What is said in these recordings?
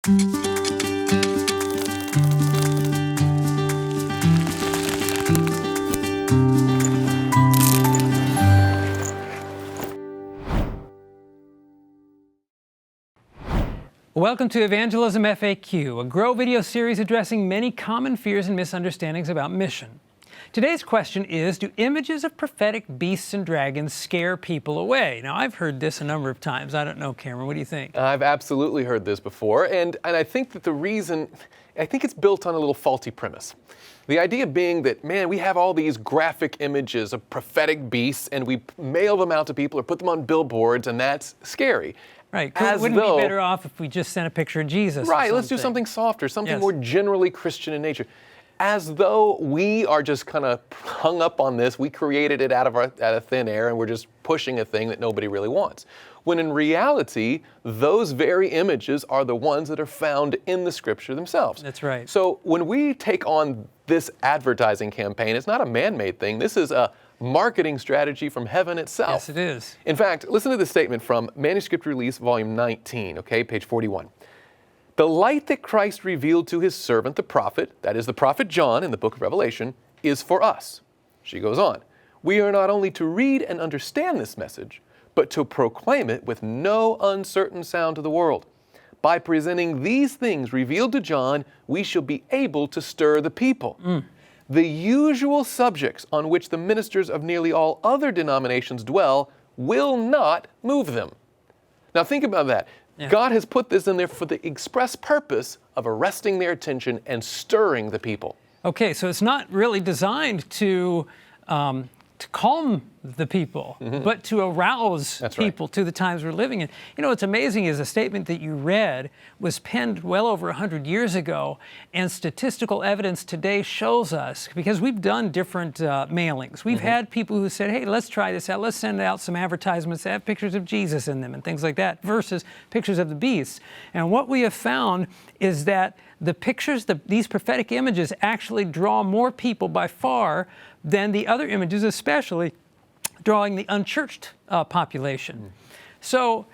Welcome to Evangelism FAQ, a Grow video series addressing many common fears and misunderstandings about mission. Today's question is, do images of prophetic beasts and dragons scare people away? Now, I've heard this a number of times. I don't know, Cameron, what do you think? I've absolutely heard this before, and I think that I think it's built on a little faulty premise. The idea being that, man, we have all these graphic images of prophetic beasts, and we mail them out to people or put them on billboards, and that's scary. Right. Wouldn't it be better off if we just sent a picture of Jesus? Right. Let's do something softer, something more generally Christian in nature. As though we are just kind of hung up on this. We created it out of thin air, and we're just pushing a thing that nobody really wants. When in reality, those very images are the ones that are found in the Scripture themselves. That's right. So when we take on this advertising campaign, it's not a man-made thing. This is a marketing strategy from heaven itself. Yes, it is. In fact, listen to this statement from Manuscript Release, Volume 19, okay, page 41. The light that Christ revealed to his servant, the prophet, that is the prophet John in the book of Revelation, is for us. She goes on. We are not only to read and understand this message, but to proclaim it with no uncertain sound to the world. By presenting these things revealed to John, we shall be able to stir the people. The usual subjects on which the ministers of nearly all other denominations dwell will not move them. Now think about that. Yeah. God has put this in there for the express purpose of arresting their attention and stirring the people. Okay, so it's not really designed to calm the people, but to arouse people to the times we're living in. You know, what's amazing is a statement that you read was penned well over 100 years ago, and statistical evidence today shows us, because we've done different mailings. We've had people who said, hey, let's try this out. Let's send out some advertisements that have pictures of Jesus in them and things like that versus pictures of the beasts. And what we have found is that the pictures, these prophetic images actually draw more people by far than the other images, especially drawing the unchurched population. So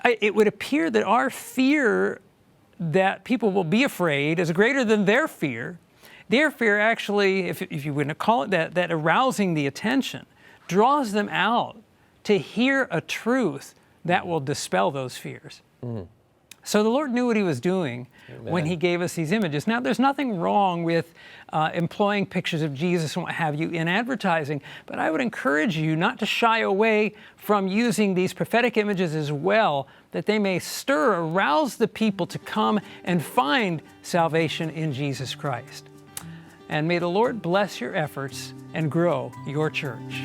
it would appear that our fear that people will be afraid is greater than their fear. Their fear actually, if you wouldn't call it that arousing the attention, draws them out to hear a truth that will dispel those fears. So the Lord knew what he was doing when he gave us these images. Now, there's nothing wrong with employing pictures of Jesus and what have you in advertising, but I would encourage you not to shy away from using these prophetic images as well, that they may arouse the people to come and find salvation in Jesus Christ. And may the Lord bless your efforts and grow your church.